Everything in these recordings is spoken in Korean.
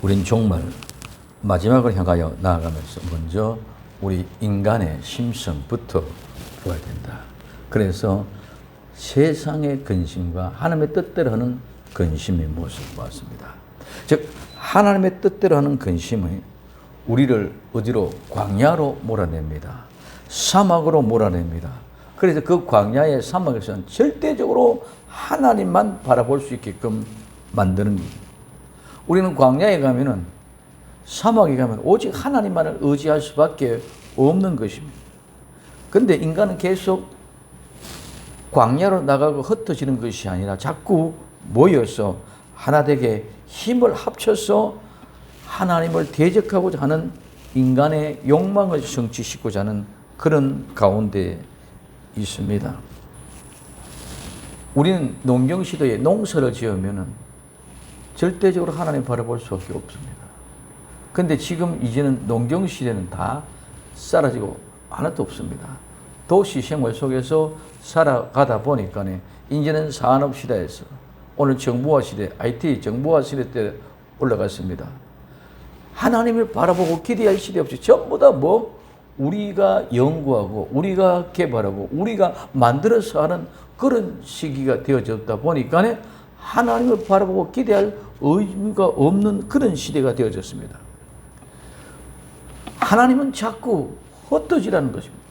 우린 정말 마지막을 향하여 나아가면서 먼저 우리 인간의 심성부터 보아야 된다. 그래서 세상의 근심과 하나님의 뜻대로 하는 근심의 모습을 보았습니다. 즉 하나님의 뜻대로 하는 근심은 우리를 어디로? 광야로 몰아냅니다. 사막으로 몰아냅니다. 그래서 그 광야의 사막에서는 절대적으로 하나님만 바라볼 수 있게끔 만드는 겁니다. 우리는 광야에 가면은, 사막에 가면 오직 하나님만을 의지할 수밖에 없는 것입니다. 근데 인간은 계속 광야로 나가고 흩어지는 것이 아니라 자꾸 모여서 하나 되게 힘을 합쳐서 하나님을 대적하고자 하는 인간의 욕망을 성취시키고자 하는 그런 가운데 있습니다. 우리는 농경시대에 농사를 지으면은 절대적으로 하나님 바라볼 수밖에 없습니다. 근데 지금 이제는 농경시대는 다 사라지고 하나도 없습니다. 도시 생활 속에서 살아가다 보니까 이제는 산업시대에서 오늘 정보화 시대, IT 정보화 시대 때 올라갔습니다. 하나님을 바라보고 기대할 시대 없이 전부 다 우리가 연구하고 우리가 개발하고 우리가 만들어서 하는 그런 시기가 되어졌다 보니까 하나님을 바라보고 기대할 의미가 없는 그런 시대가 되어졌습니다. 하나님은 자꾸 흩어지라는 것입니다.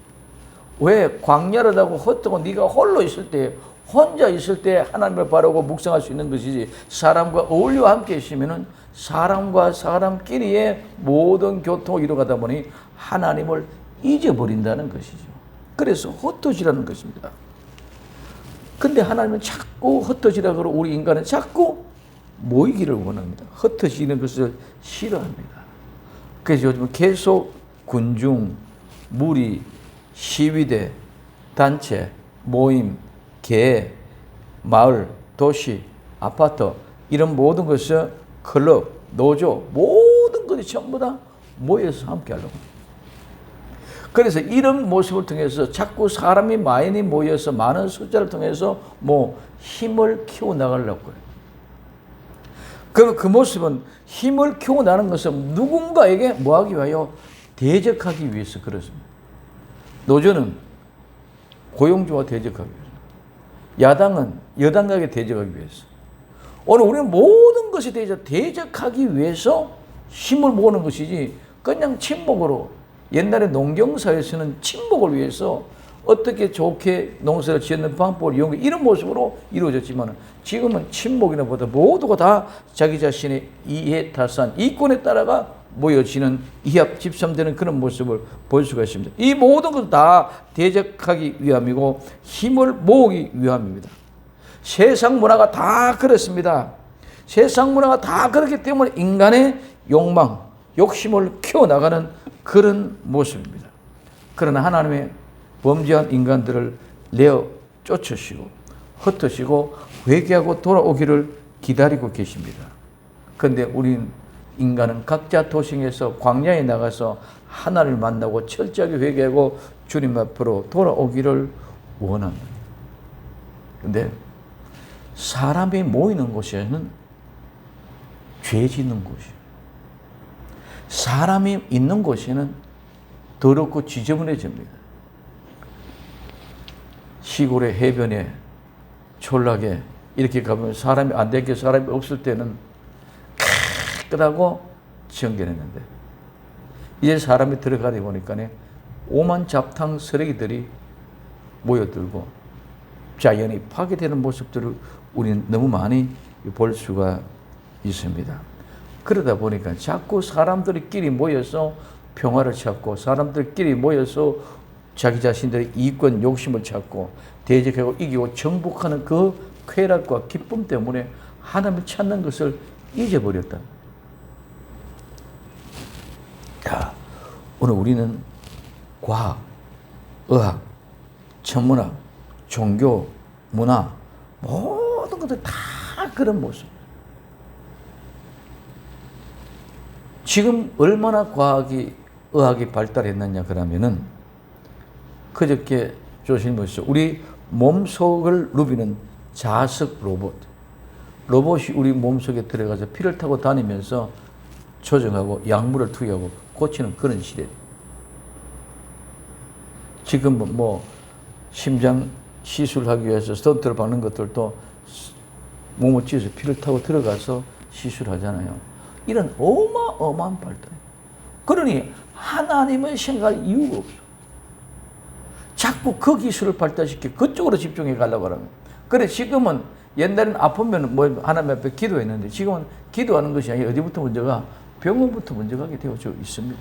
왜? 광야라고 흩어고 네가 홀로 있을 때, 혼자 있을 때 하나님을 바라보고 묵상할 수 있는 것이지, 사람과 어울려 함께 있으면은 사람과 사람끼리의 모든 교통을 이루어가다 보니 하나님을 잊어버린다는 것이죠. 그래서 흩어지라는 것입니다. 근데 하나님은 자꾸 흩어지라고 우리 인간은 자꾸 모이기를 원합니다. 흩어지는 것을 싫어합니다. 그래서 요즘 계속 군중, 무리, 시위대, 단체, 모임, 개, 마을, 도시, 아파트 이런 모든 것을 클럽, 노조 모든 것이 전부 다 모여서 함께 하려고 합니다. 그래서 이런 모습을 통해서 자꾸 사람이 많이 모여서 많은 숫자를 통해서 힘을 키워나가려고 해요. 그럼 그 모습은 힘을 키워나가는 것은 누군가에게 뭐하기 위하여? 대적하기 위해서 그렇습니다. 노조는 고용주와 대적하기 위해서, 야당은 여당에게 대적하기 위해서, 오늘 우리는 모든 것에 대해서 대적하기 위해서 힘을 모으는 것이지 그냥 친목으로, 옛날에 농경사에서는 친목을 위해서 어떻게 좋게 농사를 짓는 방법을 이용해 이런 모습으로 이루어졌지만 지금은 친목이나 보다 모두가 다 자기 자신의 이해 타산, 이권에 따라가 모여지는 이합 집산되는 그런 모습을 볼 수가 있습니다. 이 모든 것을 다 대적하기 위함이고 힘을 모으기 위함입니다. 세상 문화가 다 그렇습니다. 세상 문화가 다 그렇기 때문에 인간의 욕망, 욕심을 키워나가는 그런 모습입니다. 그러나 하나님의 범죄한 인간들을 내어 쫓으시고 흩으시고 회개하고 돌아오기를 기다리고 계십니다. 그런데 우린 인간은 각자 도생에서 광야에 나가서 하나님을 만나고 철저하게 회개하고 주님 앞으로 돌아오기를 원합니다. 그런데 사람이 모이는 곳에는 죄 짓는 곳이에요. 사람이 있는 곳에는 더럽고 지저분해집니다. 시골의 해변에 촌락에 이렇게 가보면 사람이 안 되게 사람이 없을 때는 깨끗하고 정결했는데 이제 사람이 들어가다 보니까 오만 잡탕 쓰레기들이 모여들고 자연이 파괴되는 모습들을 우리는 너무 많이 볼 수가 있습니다. 그러다 보니까 자꾸 사람들끼리 모여서 평화를 찾고 사람들끼리 모여서 자기 자신들의 이권 욕심을 찾고 대적하고 이기고 정복하는 그 쾌락과 기쁨 때문에 하나님을 찾는 것을 잊어버렸다. 자, 오늘 우리는 과학, 의학, 천문학, 종교, 문화 모든 것들 다 그런 모습. 지금 얼마나 과학이 의학이 발달했느냐 그러면은 그저께 조심 보시죠. 우리 몸속을 누비는 자석 로봇. 로봇이 우리 몸속에 들어가서 피를 타고 다니면서 조정하고 약물을 투여하고 고치는 그런 시대. 지금은 뭐 심장 시술하기 위해서 스턴트를 박는 것들도 몸을 찢어서 피를 타고 들어가서 시술하잖아요. 이런 어마어마한 발달. 그러니 하나님을 생각할 이유가 없어. 자꾸 그 기술을 발달시켜 그쪽으로 집중해 가려고 하면. 그래 지금은 옛날에는 아프면 뭐 하나님 앞에 기도했는데 지금은 기도하는 것이 아니라 어디부터 먼저가 병원부터 먼저 가게 되어져 있습니다.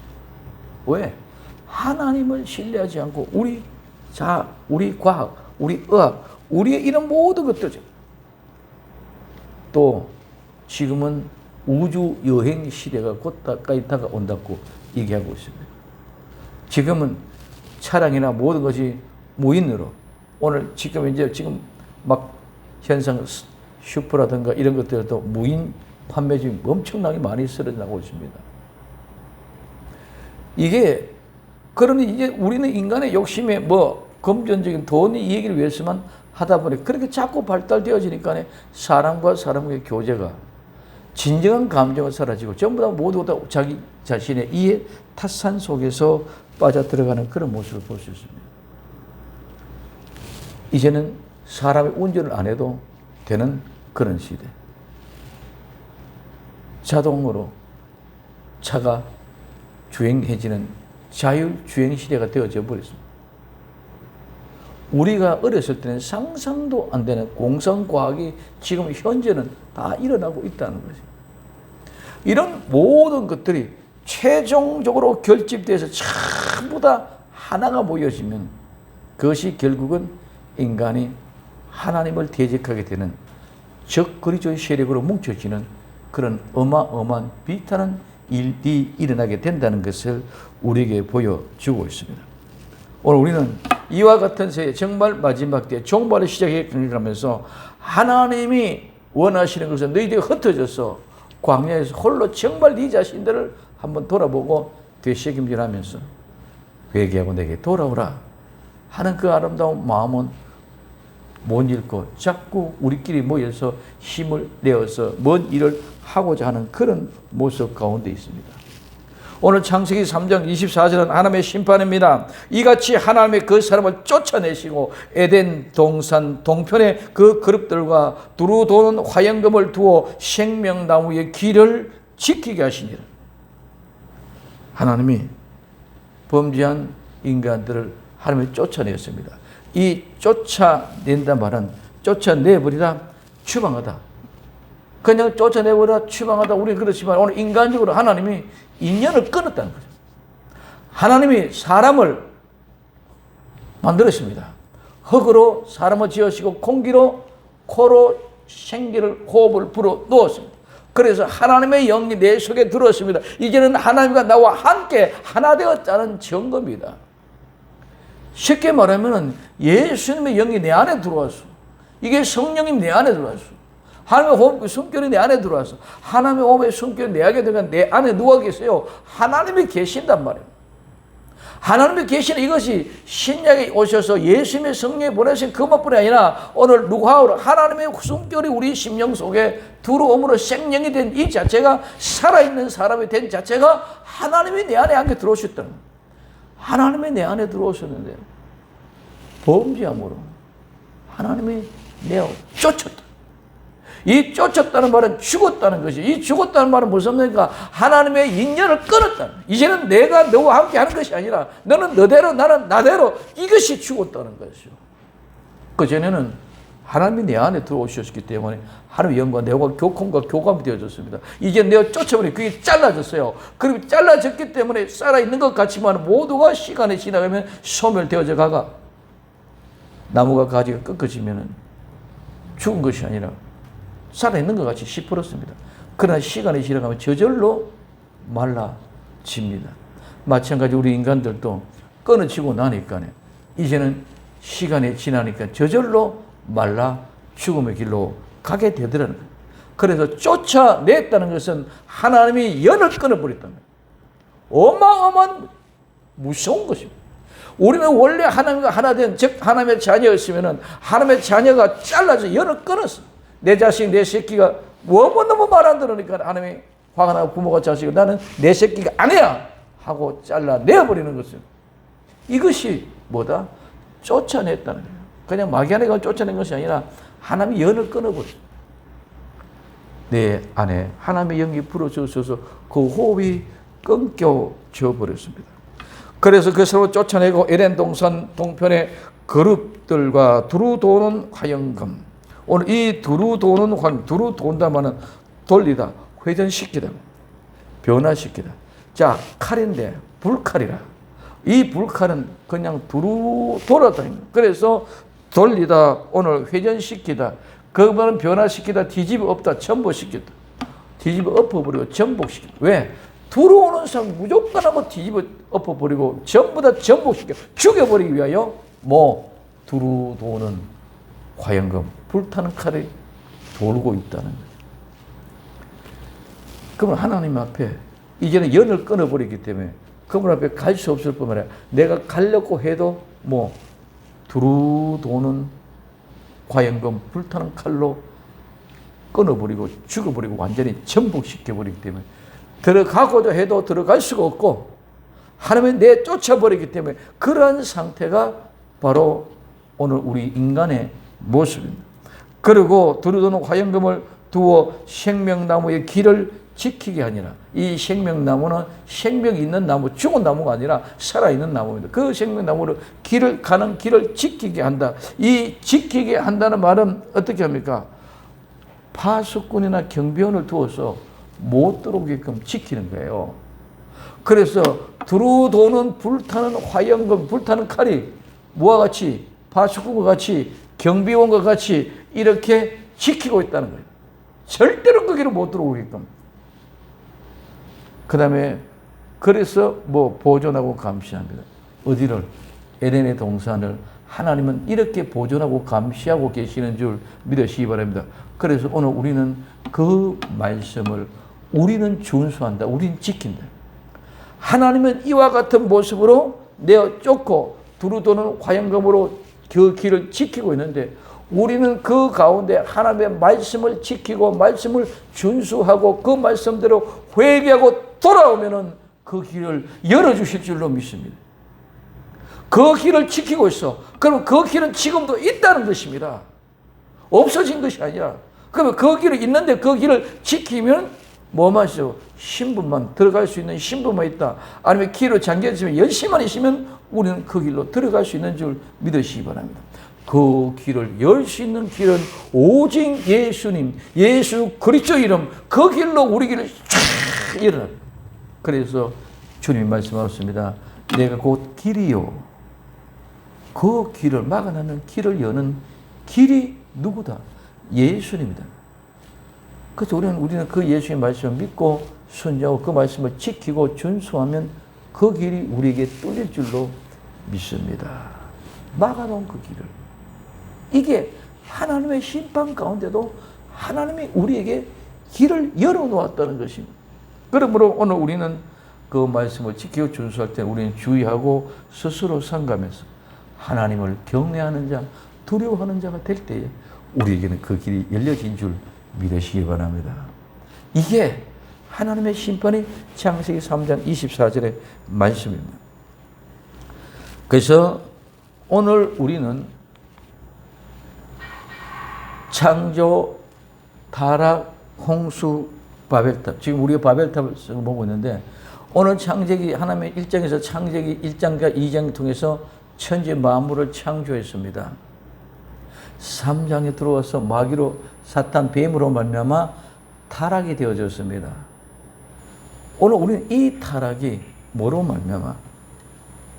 왜? 하나님을 신뢰하지 않고 우리 과학, 우리 의학, 우리의 이런 모든 것들 또 지금은 우주 여행 시대가 곧 가까이 다가온다고 얘기하고 있습니다. 지금은 차량이나 모든 것이 무인으로 오늘 지금 막 현상 슈퍼라든가 이런 것들도 무인 판매 중에 엄청나게 많이 쓰러나고 있습니다. 이게 그러니 이제 우리는 인간의 욕심에 뭐 금전적인 돈이 이 얘기를 위해서만 하다 보니 그렇게 자꾸 발달되어지니까 사람과 사람의 교제가 진정한 감정은 사라지고 전부 다 모두 다 자기 자신의 이해 탓산 속에서 빠져들어가는 그런 모습을 볼 수 있습니다. 이제는 사람이 운전을 안 해도 되는 그런 시대. 자동으로 차가 주행해지는 자율주행 시대가 되어져 버렸습니다. 우리가 어렸을 때는 상상도 안 되는 공상과학이 지금 현재는 다 일어나고 있다는 거죠. 이런 모든 것들이 최종적으로 결집돼서 전부 다 하나가 모여지면 그것이 결국은 인간이 하나님을 대적하게 되는 적그리스도의 세력으로 뭉쳐지는 그런 어마어마한 비탄한 일이 일어나게 된다는 것을 우리에게 보여주고 있습니다. 오늘 우리는 이와 같은 세계 정말 마지막 때 종말을 시작해 가면서 하나님이 원하시는 것은 너희들이 흩어져서 광야에서 홀로 정말 네 자신들을 한번 돌아보고 되새김질하면서 회개하고 내게 돌아오라 하는 그 아름다운 마음은 못 읽고 자꾸 우리끼리 모여서 힘을 내어서 뭔 일을 하고자 하는 그런 모습 가운데 있습니다. 오늘 창세기 3장 24절은 하나님의 심판입니다. 이같이 하나님의 그 사람을 쫓아내시고 에덴 동산 동편에 그 그룹들과 두루 도는 화영금을 두어 생명나무의 길을 지키게 하시니라. 하나님이 범죄한 인간들을 하나님이 쫓아냈습니다. 이 쫓아낸다 말은 쫓아내버리라 추방하다. 그냥 쫓아내버리라 추방하다. 우리는 그렇지만 오늘 인간적으로 하나님이 인연을 끊었다는 거죠. 하나님이 사람을 만들었습니다. 흙으로 사람을 지으시고 공기로 코로 생기를 호흡을 불어 넣었습니다. 그래서 하나님의 영이 내 속에 들어왔습니다. 이제는 하나님과 나와 함께 하나 되었다는 증거입니다. 쉽게 말하면 예수님의 영이 내 안에 들어왔어. 이게 성령님 내 안에 들어왔어. 하나님의 호흡의 숨결이 내 안에 들어와서 하나님의 호흡의 숨결이 내 안에 들어가 내 안에 누가 계세요? 하나님이 계신단 말이에요. 하나님이 계시는 이것이 신약에 오셔서 예수님의 성령이 보내신 그것뿐이 아니라 오늘 누가로 하나님의 숨결이 우리 심령 속에 들어옴으로 생명이 된 이 자체가 살아있는 사람이 된 자체가 하나님이 내 안에 함께 들어오셨다는 거예요. 하나님이 내 안에 들어오셨는데 범죄함으로 하나님이 내어 쫓았다. 이 쫓았다는 말은 죽었다는 것이, 이 죽었다는 말은 무슨 말입니까? 하나님의 인연을 끊었다. 이제는 내가 너와 함께 하는 것이 아니라 너는 너대로 나는 나대로, 이것이 죽었다는 것이죠. 그전에는 하나님이 내 안에 들어오셨기 때문에 하나님의 영과 내가 교통과 교감이 되어졌습니다. 이제 내가 쫓아버리니 그게 잘라졌어요. 그리고 잘라졌기 때문에 살아있는 것 같지만 모두가 시간이 지나가면 소멸되어져 가가 나무가 가지가 꺾어지면 죽은 것이 아니라 살아있는 것 같이 시퍼렇습니다. 그러나 시간이 지나가면 저절로 말라집니다. 마찬가지 우리 인간들도 끊어지고 나니까 이제는 시간이 지나니까 저절로 말라 죽음의 길로 가게 되더라는 거예요. 그래서 쫓아냈다는 것은 하나님이 연을 끊어버렸다는 거예요. 어마어마한 무서운 것입니다. 우리는 원래 하나님과 하나 된, 즉 하나님의 자녀였으면 하나님의 자녀가 잘라서 연을 끊었어. 내 자식, 내 새끼가 너무너무 말 안 들으니까 하나님이 화가 나고 부모가 자식을 나는 내 새끼가 아니야 하고 잘라내버리는 것은 이것이 뭐다? 쫓아냈다는 거예요. 그냥 막연하게 쫓아낸 것이 아니라 하나님이 연을 끊어버렸어요. 내 안에 하나님의 영이 불어주셔서 그 호흡이 끊겨져 버렸습니다. 그래서 그 서로 쫓아내고 에덴 동산 동편의 그룹들과 두루 도는 화영금. 오늘 이 두루 도는 화영금, 두루 돈다마는 돌리다, 회전시키다, 변화시키다. 자, 칼인데 불칼이라. 이 불칼은 그냥 두루 돌아다니는 거예요. 그래서 돌리다, 오늘 회전시키다, 그거는 변화시키다, 뒤집어 엎다, 전복시키다. 뒤집어 엎어버리고 전복시키다. 왜? 들어오는 사람 무조건 한번 뒤집어 엎어버리고 전부 다 전복시켜 죽여버리기 위하여 두루 도는 화영금, 불타는 칼이 돌고 있다는 거예요. 그러면 하나님 앞에 이제는 연을 끊어버리기 때문에 그분 앞에 갈 수 없을 뿐만 아니라 내가 가려고 해도 두루 도는 화영금, 불타는 칼로 끊어버리고 죽어버리고 완전히 전복시켜버리기 때문에 들어가고자 해도 들어갈 수가 없고 하나님이 내쫓아버리기 때문에 그러한 상태가 바로 오늘 우리 인간의 모습입니다. 그리고 두루 도는 화영금을 두어 생명나무의 길을 지키게 하니라. 이 생명나무는 생명 있는 나무, 죽은 나무가 아니라 살아있는 나무입니다. 그 생명나무를 가는 길을 지키게 한다. 이 지키게 한다는 말은 어떻게 합니까? 파수꾼이나 경비원을 두어서 못 들어오게끔 지키는 거예요. 그래서 두루 도는 불타는 화영금, 불타는 칼이 뭐와 같이, 파수꾼과 같이, 경비원과 같이 이렇게 지키고 있다는 거예요. 절대로 거기로 못 들어오게끔. 그 다음에 그래서 보존하고 감시합니다. 어디를? 에덴의 동산을 하나님은 이렇게 보존하고 감시하고 계시는 줄 믿으시기 바랍니다. 그래서 오늘 우리는 그 말씀을 우리는 준수한다. 우리는 지킨다. 하나님은 이와 같은 모습으로 내어 쫓고 두루 도는 화영금으로 그 길을 지키고 있는데 우리는 그 가운데 하나님의 말씀을 지키고 말씀을 준수하고 그 말씀대로 회개하고 돌아오면은 그 길을 열어주실 줄로 믿습니다. 그 길을 지키고 있어. 그럼 그 길은 지금도 있다는 것입니다. 없어진 것이 아니라. 그러면 그 길이 있는데 그 길을 지키면 뭐만 있어? 신분만 들어갈 수 있는 신분만 있다. 아니면 길로 잠겨있으면 열심만 있으면 우리는 그 길로 들어갈 수 있는 줄 믿으시기 바랍니다. 그 길을 열 수 있는 길은 오직 예수님, 예수 그리스도 이름 그 길로 우리 길을 쫙 열어라. 그래서 주님이 말씀하셨습니다. 내가 곧 길이요. 그 길을 막아내는 길을 여는 길이 누구다? 예수님이다. 그래서 우리는 그 예수의 말씀을 믿고 순종하고 그 말씀을 지키고 준수하면 그 길이 우리에게 뚫릴 줄로 믿습니다. 막아놓은 그 길을. 이게 하나님의 심판 가운데도 하나님이 우리에게 길을 열어놓았다는 것입니다. 그러므로 오늘 우리는 그 말씀을 지키고 준수할 때 우리는 주의하고 스스로 상감해서 하나님을 경외하는 자, 두려워하는 자가 될 때에 우리에게는 그 길이 열려진 줄 믿으시기 바랍니다. 이게 하나님의 심판이 창세기 3장 24절의 말씀입니다. 그래서 오늘 우리는 창조, 타락, 홍수, 바벨탑. 지금 우리가 바벨탑을 보고 있는데 오늘 창세기 하나님의 1장에서 창세기 1장과 2장을 통해서 천지 만물을 창조했습니다. 3장에 들어와서 마귀로 사탄 뱀으로 말미암아 타락이 되어졌습니다. 오늘 우리는 이 타락이 뭐로 말미암아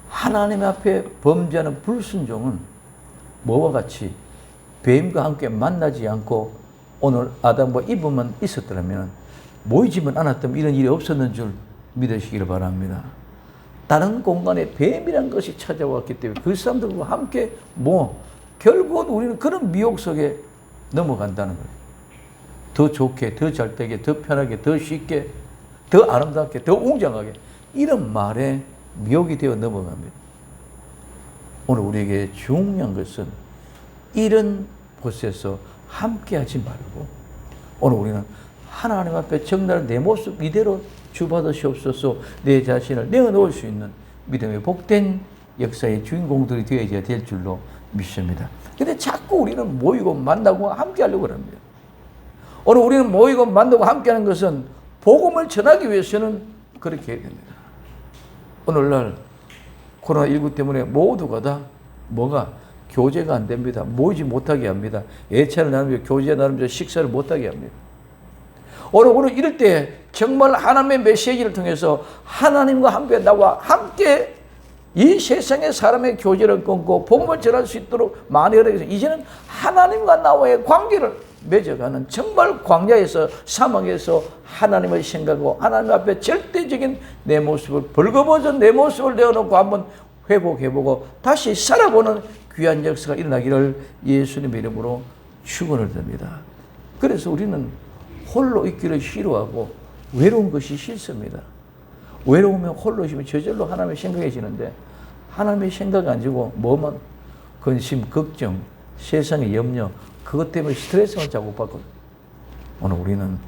하나님 앞에 범죄하는 불순종은 뭐와 같이 뱀과 함께 만나지 않고 오늘 아담과 이브만 있었더라면 모이지만 않았다면 이런 일이 없었는 줄 믿으시기를 바랍니다. 다른 공간에 뱀이란 것이 찾아왔기 때문에 그 사람들과 함께 결국은 우리는 그런 미혹 속에 넘어간다는 거예요. 더 좋게, 더 잘되게, 더 편하게, 더 쉽게, 더 아름답게, 더 웅장하게 이런 말에 미혹이 되어 넘어갑니다. 오늘 우리에게 중요한 것은 이런 곳에서 함께하지 말고 오늘 우리는 하나님 앞에 정말 내 모습 이대로 주받으시옵소서 내 자신을 내어놓을 수 있는 믿음의 복된 역사의 주인공들이 되어야 될 줄로 믿습니다. 근데 자꾸 우리는 모이고 만나고 함께 하려고 합니다. 오늘 우리는 모이고 만나고 함께 하는 것은 복음을 전하기 위해서는 그렇게 해야 됩니다. 오늘날 코로나19 때문에 모두가 다 교제가 안 됩니다. 모이지 못하게 합니다. 예찬을 나누며 교제 나누며 식사를 못하게 합니다. 오늘 이럴 때 정말 하나님의 메시지를 통해서 하나님과 함께 나와 함께 이 세상의 사람의 교제를 끊고 복음을 전할 수 있도록 많이 허락해서 이제는 하나님과 나와의 관계를 맺어가는 정말 광야에서 사막에서 하나님을 생각하고 하나님 앞에 절대적인 내 모습을 벌거벗은 내 모습을 내어놓고 한번 회복해보고 다시 살아보는 귀한 역사가 일어나기를 예수님의 이름으로 축원을 드립니다. 그래서 우리는 홀로 있기를 싫어하고 외로운 것이 싫습니다. 외로우면 홀로 있으면 저절로 하나님의 생각해지는데 하나님의 생각 안 지고 뭐만 근심, 걱정, 세상의 염려 그것 때문에 스트레스만 자꾸 받거든요. 오늘 우리는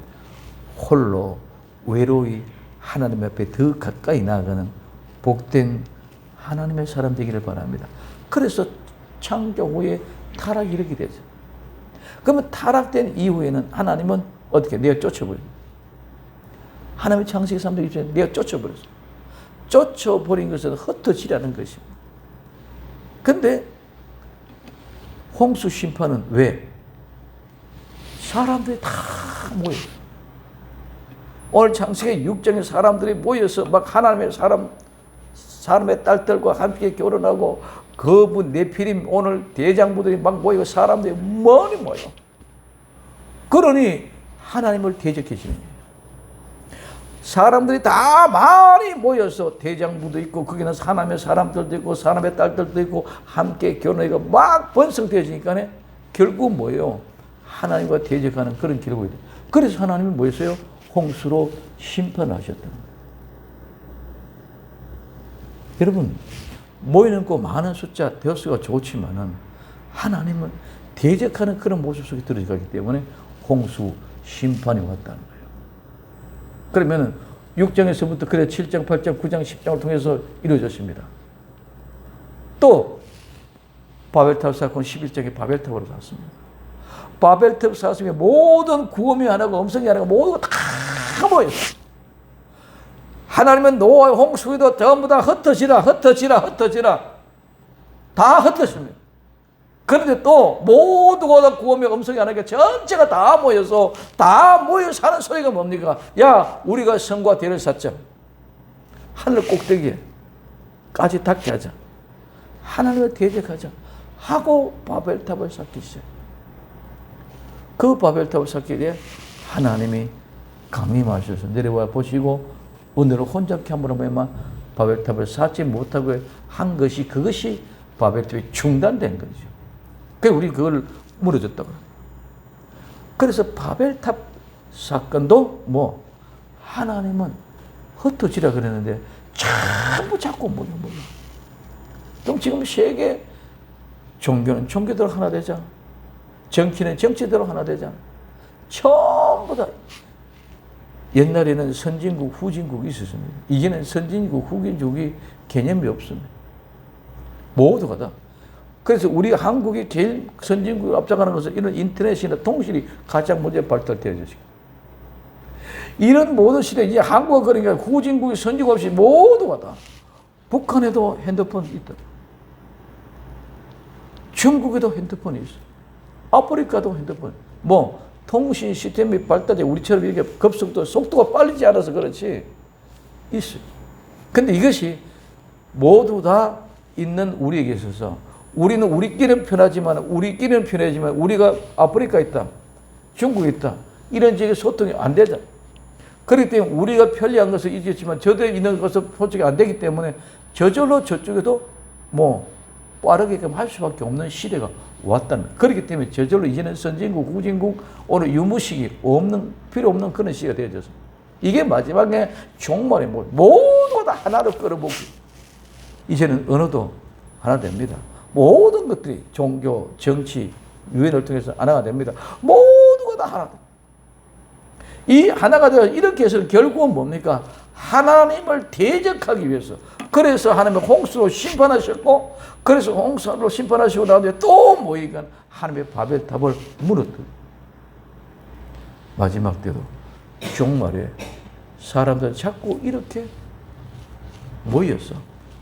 홀로 외로이 하나님 앞에 더 가까이 나아가는 복된 하나님의 사람 되기를 바랍니다. 그래서 창조 후에 타락이 이렇게 되죠. 그러면 타락된 이후에는 하나님은 어떻게 내가 쫓아버립니다. 하나님의 창세기 3장 1절에 내가 쫓아버렸어요. 쫓아버린 것은 흩어지라는 것입니다. 근데 홍수 심판은 왜? 사람들이 다 모여요. 오늘 창세기 6장에 사람들이 모여서 막 하나님의 사람의 딸들과 함께 결혼하고 그분 네피림 오늘 대장부들이 막 모이고 사람들이 많이 모여. 그러니 하나님을 대적하시는 거예요. 사람들이 다 많이 모여서 대장부도 있고 거기는 하나님의 사람들도 있고 사람의 딸들도 있고 함께 결혼하고 막 번성되어지니까 결국은 뭐예요? 하나님과 대적하는 그런 결국이 돼요. 그래서 하나님이 뭐였어요? 홍수로 심판하셨던 거예요. 여러분 모이는 거 많은 숫자 대수가 좋지만은 하나님은 대적하는 그런 모습 속에 들어가기 때문에 홍수 심판이 왔다는 거예요. 그러면은 6장에서부터 그래 7장, 8장, 9장, 10장을 통해서 이루어졌습니다. 또 바벨탑 사건 11장에 바벨탑으로 샀습니다. 바벨탑 사슴에 모든 구음이 하나고 음성이 하나고 모두가 다 모였어요. 하나님은 노아의 홍수에도 전부 다 흩어지라 다 흩어집니다. 그런데 또 모두가 다 구원의 음성이 하나니까 전체가 다 모여 사는 소리가 뭡니까? 야, 우리가 성과 대를 쌓자. 하늘 꼭대기에까지 닿게 하자. 하나님을 대적하자. 하고 바벨탑을 쌓기 시작. 그 바벨탑을 쌓기 위해 하나님이 강림하셔서 내려와 보시고 오늘은 혼잡케 함으로 말미암아 바벨탑을 쌓지 못하고 한 것이 그것이 바벨탑이 중단된 거죠. 그래서 우리 그걸 무너졌다고. 그래서 바벨탑 사건도 하나님은 흩어지라 그랬는데 전부 자꾸 모여. 그럼 지금 세계 종교는 종교대로 하나 되자. 정치는 정치대로 하나 되자. 전부 다 옛날에는 선진국, 후진국이 있었습니다. 이제는 선진국, 후진국이 개념이 없습니다. 모두가 다. 그래서 우리 한국이 제일 선진국을 앞서가는 것은 이런 인터넷이나 통신이 가장 먼저 발달되어졌습니다. 이런 모든 시대에 이제 한국은 그러니까 후진국이 선진국 없이 모두가 다. 북한에도 핸드폰이 있다. 중국에도 핸드폰이 있어. 아프리카도 핸드폰. 통신 시스템이 발달돼 우리처럼 이렇게 속도가 빠르지 않아서 그렇지 있어요. 근데 이것이 모두 다 있는 우리에게 있어서 우리는 우리끼리는 편하지만 우리가 아프리카 있다, 중국에 있다 이런 지역에 소통이 안 되잖아. 그렇기 때문에 우리가 편리한 것을 잊었지만 저들에 있는 것은 솔직히 안 되기 때문에 저절로 저쪽에도 빠르게끔 할 수밖에 없는 시대가 왔다는 거예요. 그렇기 때문에 저절로 이제는 선진국, 후진국, 오늘 유무식이 필요 없는 그런 시대가 되어져서 이게 마지막에 종말의 모두가 다 하나로 끌어보기. 이제는 언어도 하나 됩니다. 모든 것들이 종교, 정치, 유엔을 통해서 하나가 됩니다. 모두가 다 하나 됩니다. 이 하나가 되어 이렇게 해서 결국은 뭡니까? 하나님을 대적하기 위해서. 그래서 하나님의 홍수로 심판하셨고, 그래서 홍수로 심판하시고 나서 또 모이니까 하나님의 바벨탑을 무너뜨려. 마지막 때도 종말에 사람들은 자꾸 이렇게 모여서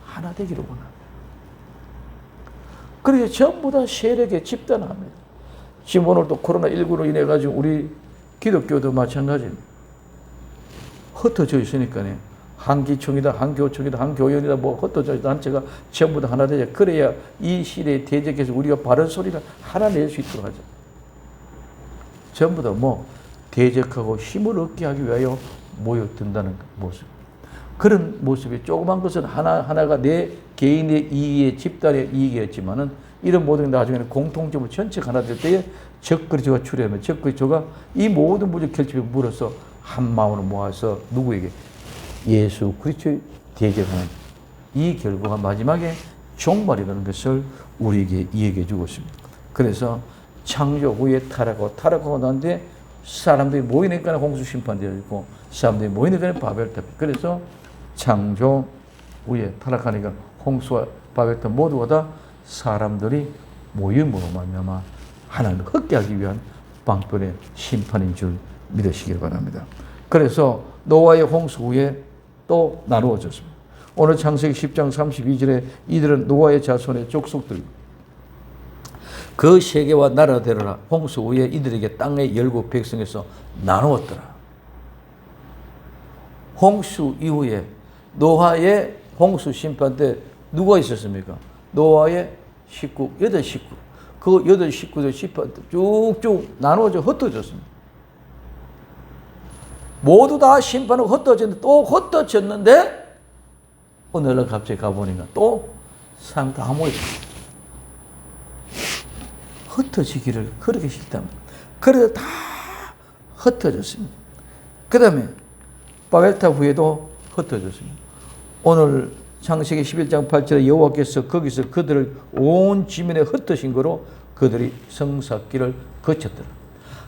하나 되기를 원합니다. 그래서 전부 다 세력에 집단합니다. 지금 오늘 또 코로나19로 인해 가지고 우리 기독교도 마찬가지입니다. 흩어져 있으니까요. 한 기총이다, 한 교총이다, 한 교연이다, 뭐 흩어져 있는 단체가 전부 다 하나 되자. 그래야 이 시대에 대적해서 우리가 바른 소리를 하나 낼 수 있도록 하죠. 전부 다 뭐 대적하고 힘을 얻게 하기 위하여 모여든다는 모습. 그런 모습이 조그만 것은 하나가 내 개인의 이익에 집단의 이익이었지만은 이런 모든 게 나중에는 공통점을 전체가 하나 될 때에 적그리스도가 출현하면 적그리스도가 이 모든 문제 결집에 물어서 한 마음으로 모아서 누구에게? 예수 그리스도의 대적하는 이 결과가 마지막에 종말이라는 것을 우리에게 이야기해 주고 있습니다. 그래서 창조 후에 타락하고 난 뒤에 사람들이 모이니까 홍수 심판되어 있고 사람들이 모이니까 바벨탑. 그래서 창조 후에 타락하니까 홍수와 바벨탑 모두가 다 사람들이 모임으로 말미암아 하나님을 헛되하기 위한 방편의 심판인 줄 믿으시길 바랍니다. 그래서 노아의 홍수 후에 또 나누어졌습니다. 오늘 창세기 10장 32절에 이들은 노아의 자손의 족속들 그 세계와 나라대로라 홍수 후에 이들에게 땅의 열국 백성에서 나누었더라. 홍수 이후에 노아의 홍수 심판 때 누가 있었습니까? 노아의 식구, 8식구. 그 8식구들 심판 쭉쭉 나누어져 흩어졌습니다. 모두 다 심판하고 흩어졌는데 또 흩어졌는데 어느 날 갑자기 가보니까 또 사람 다 모였습니다. 흩어지기를 그렇게 싫다면 그래서 다 흩어졌습니다. 그 다음에 바벨탑 후에도 흩어졌습니다. 오늘 창세기 11장 8절에 여호와께서 거기서 그들을 온 지면에 흩으신 거로 그들이 성사기를 거쳤더라.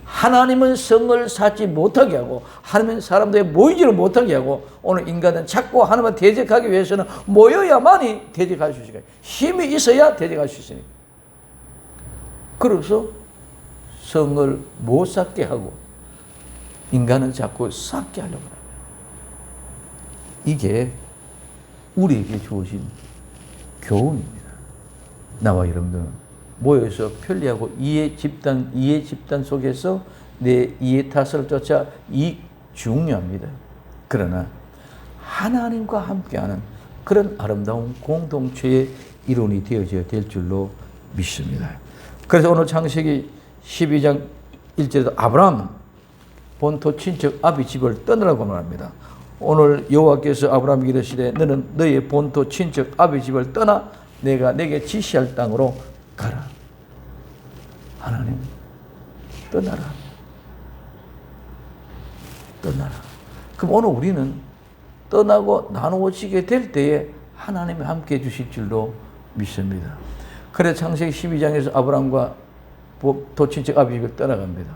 하나님은 성을 쌓지 못하게 하고 하나님은 사람들이 모이지를 못하게 하고 오늘 인간은 자꾸 하나님을 대적하기 위해서는 모여야만이 대적할 수 있으니까 힘이 있어야 대적할 수 있으니까 그래서 성을 못 쌓게 하고 인간은 자꾸 쌓게 하려고 합니다. 이게 우리에게 주어진 교훈입니다. 나와 여러분들은 모여서 편리하고 이해 집단 속에서 내 이해 타설을 쫓아 이 중요합니다. 그러나 하나님과 함께하는 그런 아름다운 공동체의 일원이 되어져야 될 줄로 믿습니다. 그래서 오늘 창세기 12장 1절에도 아브라함은 본토 친척 아비 집을 떠나라고 말합니다. 오늘 여호와께서 아브라함에게 이르시되 너는 너의 본토 친척 아비 집을 떠나 내가 내게 지시할 땅으로 가라. 하나님 떠나라. 떠나라. 그럼 오늘 우리는 떠나고 나누어지게 될 때에 하나님이 함께 해주실 줄로 믿습니다. 그래서 창세기 12장에서 아브라함과 도친척 아비집을 떠나갑니다.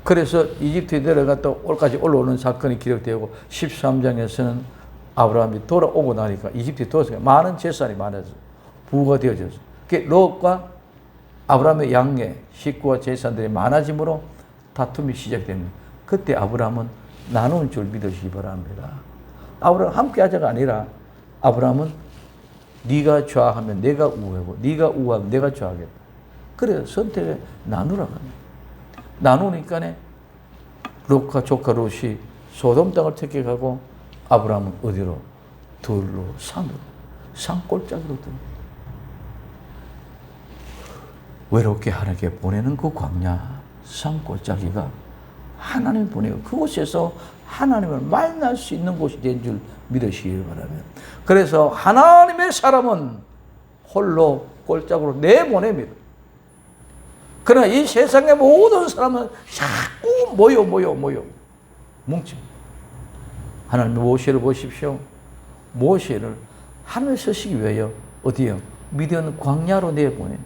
그래서 이집트에 내려갔다 올까지 올라오는 사건이 기록되고 13장에서는 아브라함이 돌아오고 나니까 이집트에 돌아서 많은 재산이 많아져 부가 되어졌어. 롯과 아브라함의 양의 식구와 재산들이 많아짐으로 다툼이 시작됩니다. 그때 아브라함은 나누는 줄 믿으시기 바랍니다. 아브라함 함께 하자가 아니라 아브라함은 네가 좌하면 내가 우하고 네가 우하면 내가 좌하겠다. 그래서 선택을 나누라고 합니다. 나누니까 롯과 조카 롯이 소돔 땅을 택해가고 아브라함은 어디로? 들로 산으로 산골짜기로 듭니다. 외롭게 하나님께 보내는 그 광야 산골짜기가 하나님이 보내고 그곳에서 하나님을 만날 수 있는 곳이 된 줄 믿으시길 바랍니다. 그래서 하나님의 사람은 홀로 골짜기로 내보냅니다. 그러나 이 세상의 모든 사람은 자꾸 모여 뭉칩니다. 하나님 모세를 보십시오. 모세를 하늘 서시기 위하여 어디요? 미디안 광야로 내보내.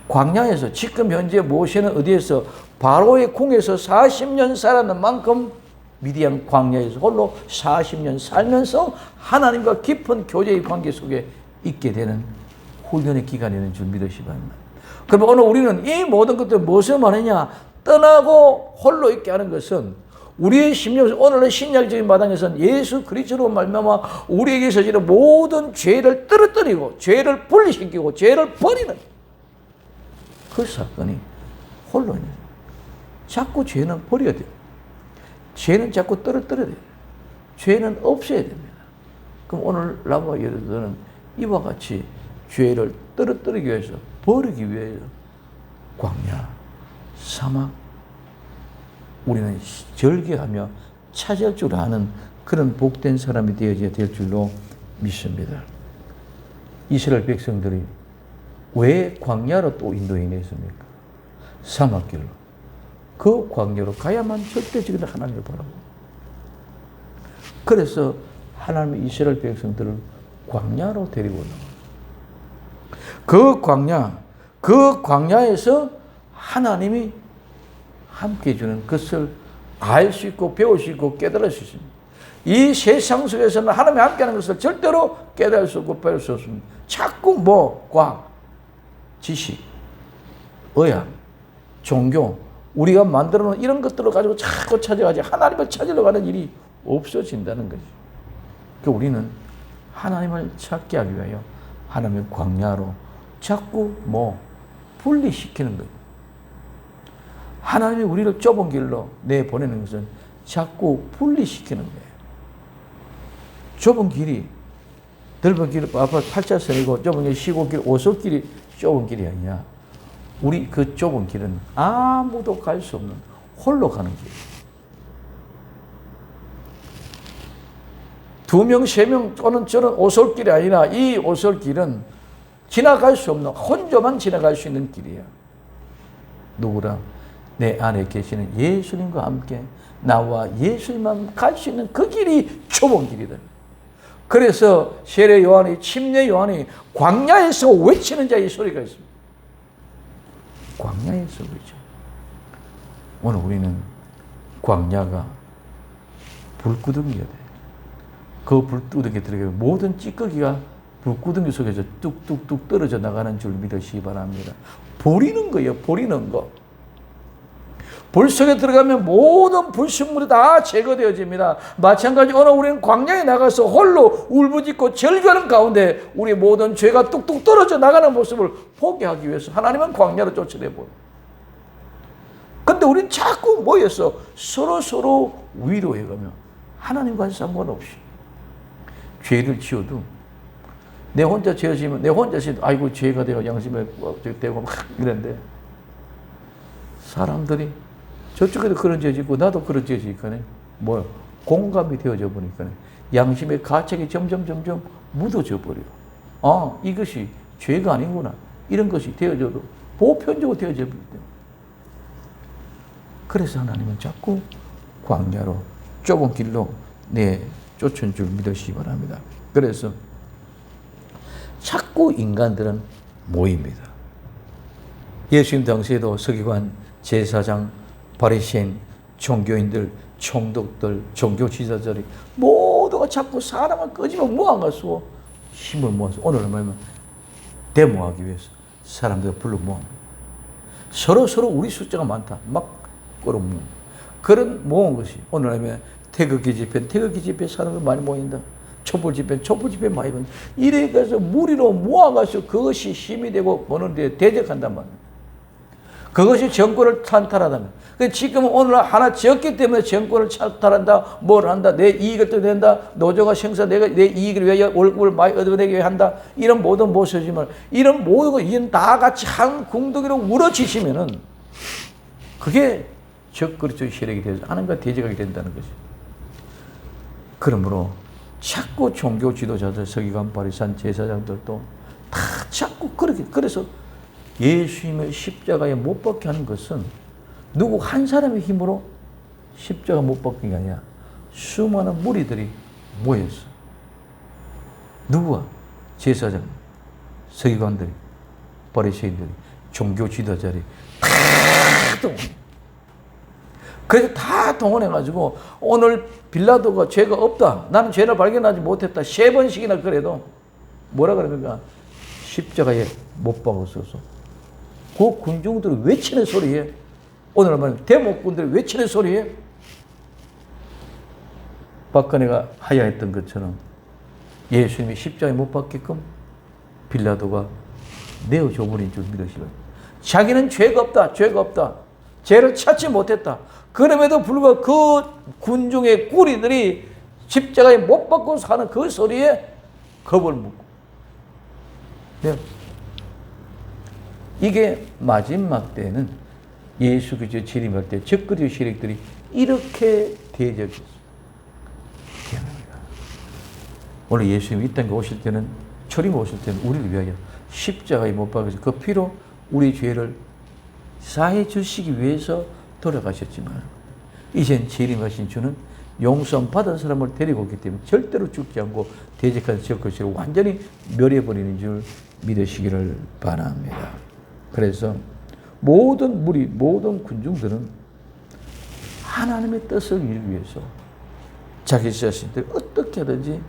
광야에서 지금 현재 모세는 어디에서 바로의 궁에서 40년 살았는 만큼 미디안 광야에서 홀로 40년 살면서 하나님과 깊은 교제의 관계 속에 있게 되는 훈련의 기간이라는 줄 믿으시 바랍니다. 그러면 오늘 우리는 이 모든 것들 무엇을 말하냐? 떠나고 홀로 있게 하는 것은 우리의 심령, 오늘의 신약적인 마당에서는 예수 그리스도로 말미암아 우리에게 있어지는 모든 죄를 떨어뜨리고 죄를 분리시키고 죄를 버리는 그 사건이 홀로 있는 거예요. 자꾸 죄는 버려야 돼요. 죄는 자꾸 떨어뜨려야 돼요. 죄는 없어야 됩니다. 그럼 오늘 나와 여러분들은 이와 같이 죄를 떨어뜨리기 위해서, 버리기 위해서 광야, 사막, 우리는 절개하며 찾을 줄 아는 그런 복된 사람이 되어야 될 줄로 믿습니다. 이스라엘 백성들이 왜 광야로 또 인도해냈습니까? 사막길로. 그 광야로 가야만 절대적인 하나님을 바라고. 그래서 하나님이 이스라엘 백성들을 광야로 데리고 올라가요. 그 광야에서 하나님이 함께 해주는 것을 알 수 있고 배울 수 있고 깨달을 수 있습니다. 이 세상 속에서는 하나님이 함께하는 것을 절대로 깨달을 수 없고 배울 수 없습니다. 자꾸 과학, 지식, 의학, 종교, 우리가 만들어 놓은 이런 것들을 가지고 자꾸 찾아가지 하나님을 찾으러 가는 일이 없어진다는 거죠. 그러니까 우리는 하나님을 찾게 하기 위하여 하나님의 광야로 자꾸 분리시키는 거예요. 하나님이 우리를 좁은 길로 내보내는 것은 자꾸 분리시키는 거예요. 좁은 길이, 넓은 길, 아파트 8차선이고 좁은 길, 시골길, 오솔길이 좁은 길이 아니야. 우리 그 좁은 길은 아무도 갈 수 없는 홀로 가는 길. 2명, 3명 또는 저는 오솔길이 아니라 이 오솔길은 지나갈 수 없는, 혼자만 지나갈 수 있는 길이야. 누구랑? 내 안에 계시는 예수님과 함께 나와 예수님만 갈 수 있는 그 길이 좁은 길이다. 그래서 세례 요한이, 침례 요한이 광야에서 외치는 자의 소리가 있습니다. 광야에서 외쳐. 오늘 우리는 광야가 불구덩이가 돼. 그 불구덩이에 들어가면 모든 찌꺼기가 불구덩이 속에서 뚝뚝뚝 떨어져 나가는 줄 믿으시기 바랍니다. 버리는 거예요. 버리는 거. 불 속에 들어가면 모든 불순물이 다 제거되어집니다. 마찬가지 오늘 우리는 광야에 나가서 홀로 울부짖고 절규하는 가운데 우리 모든 죄가 뚝뚝 떨어져 나가는 모습을 보게 하기 위해서 하나님은 광야로 쫓아내버려요. 근데 우리는 자꾸 모여서 서로 위로해가며 하나님과는 상관없이 죄를 지어도 내 혼자 지어지면 내 혼자 지어도 아이고 죄가 되고 양심에 되고 막 이런데 사람들이 저쪽에도 그런 죄 짓고 나도 그런 죄 짓니까 공감이 되어져 보니까 양심의 가책이 점점 묻어져 버려요. 이것이 죄가 아니구나. 이런 것이 되어져도 보편적으로 되어져 버릴 때. 그래서 하나님은 자꾸 광야로 좁은 길로 쫓은 줄 믿으시기 바랍니다. 그래서 자꾸 인간들은 모입니다. 예수님 당시에도 서기관, 제사장, 바리새인, 종교인들, 총독들, 종교 지도자들이 모두가 자꾸 사람을 끄집어 모아가지고 힘을 모아서 오늘은 뭐냐면 데모하기 위해서 사람들을 불러 모읍니다. 서로 우리 숫자가 많다. 막 끌어모으 그런 모은 것이 오늘 하면 태극기 집회 사람들 많이 모인다. 촛불 집회 많이 모인다. 이래가지고 무리로 모아가지고 그것이 힘이 되고 어느 데 대적한단 말이야. 그것이 정권을 탄탈하다면. 지금 오늘 하나 지었기 때문에 정권을 탄탈한다, 뭘 한다, 내 이익을 떠낸다, 노조가 내가 내 이익을 위하여 월급을 많이 얻어내기 위해 한다. 이런 모든 모습이지만, 이런 모든 거 다 같이 한 궁둥이로 울어치시면은, 그게 적그리스도의 세력이 되어서 하나님과 대적하게 된다는 거지. 그러므로 자꾸 종교 지도자들, 서기관, 바리새인, 제사장들도 다 자꾸 그렇게, 그래서 예수님의 십자가에 못 박게 하는 것은 누구 한 사람의 힘으로 십자가 못 박는 게 아니라 수많은 무리들이 모였어. 누구와? 제사장, 서기관들이, 바리새인들이, 종교 지도자들이 다 동원해. 그래서 다 동원해가지고 오늘 빌라도가 죄가 없다. 나는 죄를 발견하지 못했다. 3번씩이나 그래도 뭐라 그럽니까? 십자가에 못 박았어서. 그 군중들이 외치는 소리에 오늘 말하면 대목군들이 외치는 소리에 박근혜가 하야했던 것처럼 예수님이 십자가에 못 박게끔 빌라도가 내어줘버린 줄 믿으시고 자기는 죄가 없다. 죄가 없다. 죄를 찾지 못했다. 그럼에도 불구하고 그 군중의 꾸리들이 십자가에 못 박고 사는 그 소리에 겁을 먹고. 네. 이게 마지막 때는 예수 그리스도 재림할 때 적그리스도 세력들이 이렇게 대적했어요. 오늘 예수님이 이 땅에 오실 때는 초림 오실 때는 우리를 위하여 십자가에 못 박으셔서 그 피로 우리 죄를 사해 주시기 위해서 돌아가셨지만 이젠 재림하신 주는 용서함 받은 사람을 데리고 오기 때문에 절대로 죽지 않고 대적한 적그리스도를 완전히 멸해버리는 줄 믿으시기를 바랍니다. 그래서 모든 무리, 모든 군중들은 하나님의 뜻을 이루기 위해서 자기 자신들 어떻게 하든지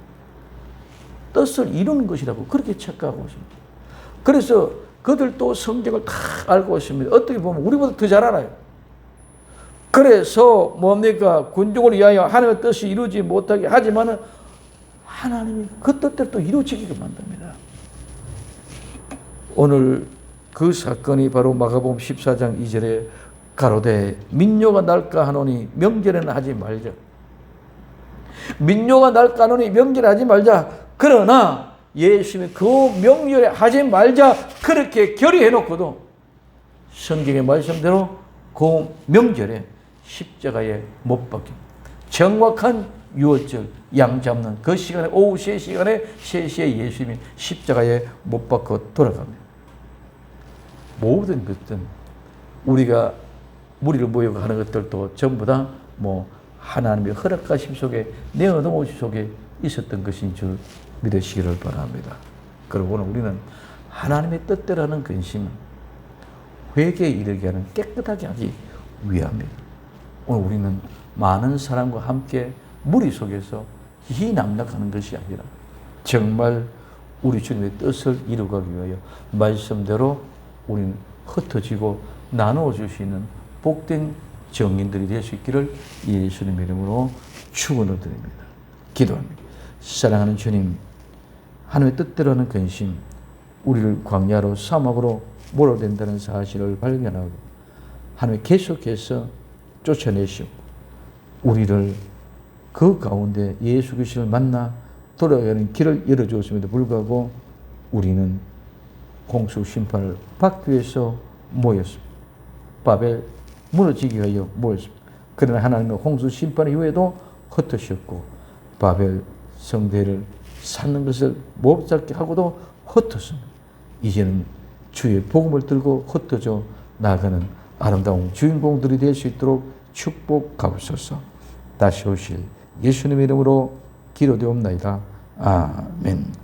뜻을 이루는 것이라고 그렇게 착각하고 있습니다. 그래서 그들도 성경을 다 알고 있습니다. 어떻게 보면 우리보다 더 잘 알아요. 그래서 뭡니까? 군중을 위하여 하나님의 뜻이 이루지 못하게 하지만은 하나님이 그 뜻대로 또 이루어지게 만듭니다. 오늘 그 사건이 바로 마가복음 14장 2절에 가로되 민요가 날까 하노니 명절에는 하지 말자. 민요가 날까 하노니 명절에 하지 말자. 그러나 예수님이 그 명절에 하지 말자 그렇게 결의해 놓고도 성경의 말씀대로 그 명절에 십자가에 못 박힌 정확한 유월절 양 잡는 그 시간에 오후 3시간에 3시에 예수님이 십자가에 못 박혀 돌아갑니다. 모든 것들은 우리가 무리를 모여 하는 것들도 전부 다 뭐 하나님의 허락하심 속에 내어놓으심 속에 있었던 것인 줄 믿으시기를 바랍니다. 그리고 오늘 우리는 하나님의 뜻대로 하는 근심은 회개에 이르게 하는 깨끗하게 하기 위함입니다. 오늘 우리는 많은 사람과 함께 무리 속에서 희낙락하는 것이 아니라 정말 우리 주님의 뜻을 이루기 위하여 말씀대로 우리는 흩어지고 나누어 줄 수 있는 복된 정인들이 될 수 있기를 예수님의 이름으로 축원을 드립니다. 기도합니다. 사랑하는 주님, 하나님의 뜻대로 하는 근심, 우리를 광야로 사막으로 몰아낸다는 사실을 발견하고 하나님 계속해서 쫓아내시고 우리를 그 가운데 예수 그리스도를 만나 돌아가는 길을 열어주었음에도 불구하고 우리는 홍수 심판을 받기 위해서 모였습니다. 바벨 무너지기 위하여 모였습니다. 그러나 하나님은 홍수 심판 이후에도 흩으셨고 바벨 성대를 쌓는 것을 못 잡게 하고도 흩었습니다. 이제는 주의 복음을 들고 흩어져 나가는 아름다운 주인공들이 될 수 있도록 축복하옵소서. 다시 오실 예수님의 이름으로 기도되옵나이다. 아멘.